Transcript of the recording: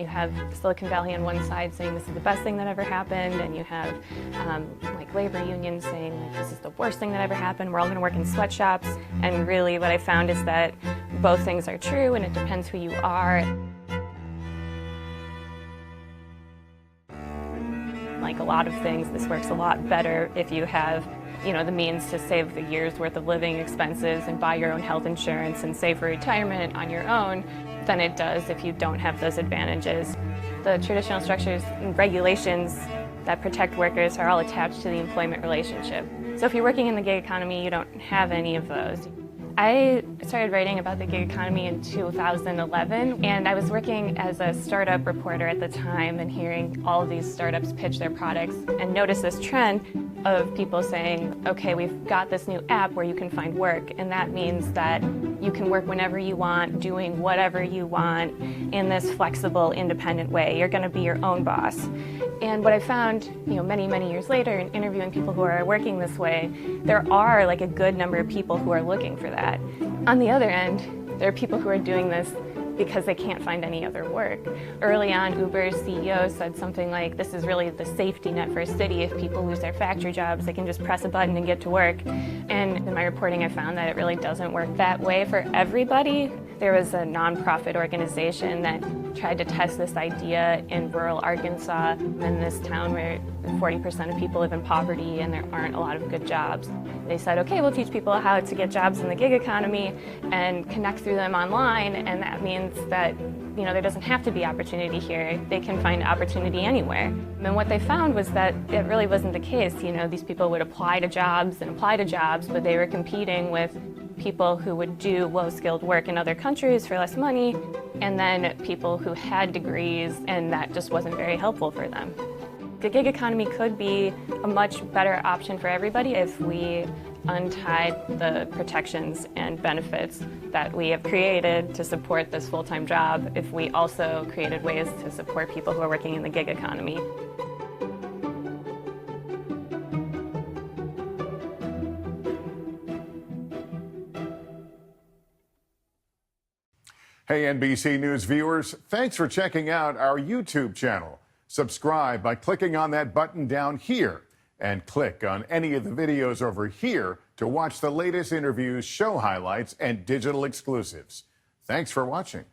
You have Silicon Valley on one side saying this is the best thing that ever happened, and you have like labor unions saying like, this is the worst thing that ever happened, we're all going to work in sweatshops. And really what I found is that both things are true, and it depends who you are. Like a lot of things, this works a lot better if you have the means to save a year's worth of living expenses and buy your own health insurance and save for retirement on your own than it does if you don't have those advantages. The traditional structures and regulations that protect workers are all attached to the employment relationship. So if you're working in the gig economy, you don't have any of those. I started writing about the gig economy in 2011, and I was working as a startup reporter at the time and hearing all of these startups pitch their products and noticed this trend of people saying, okay, we've got this new app where you can find work, and that means that you can work whenever you want, doing whatever you want in this flexible, independent way. You're going to be your own boss. And what I found, many, many years later in interviewing people who are working this way, there are like a good number of people who are looking for that. On the other end, there are people who are doing this because they can't find any other work. Early on, Uber's CEO said something like, this is really the safety net for a city. If people lose their factory jobs, they can just press a button and get to work. And in my reporting, I found that it really doesn't work that way for everybody. There was a nonprofit organization that tried to test this idea in rural Arkansas, in this town where 40% of people live in poverty and there aren't a lot of good jobs. They said, okay, we'll teach people how to get jobs in the gig economy and connect through them online, and that means that there doesn't have to be opportunity here. They can find opportunity anywhere. And what they found was that it really wasn't the case. These people would apply to jobs, but they were competing with people who would do low-skilled work in other countries for less money, and then people who had degrees, and that just wasn't very helpful for them. The gig economy could be a much better option for everybody if we untied the protections and benefits that we have created to support this full-time job, if we also created ways to support people who are working in the gig economy. Hey, NBC News viewers, thanks for checking out our YouTube channel. Subscribe by clicking on that button down here, and click on any of the videos over here to watch the latest interviews, show highlights, and digital exclusives. Thanks for watching.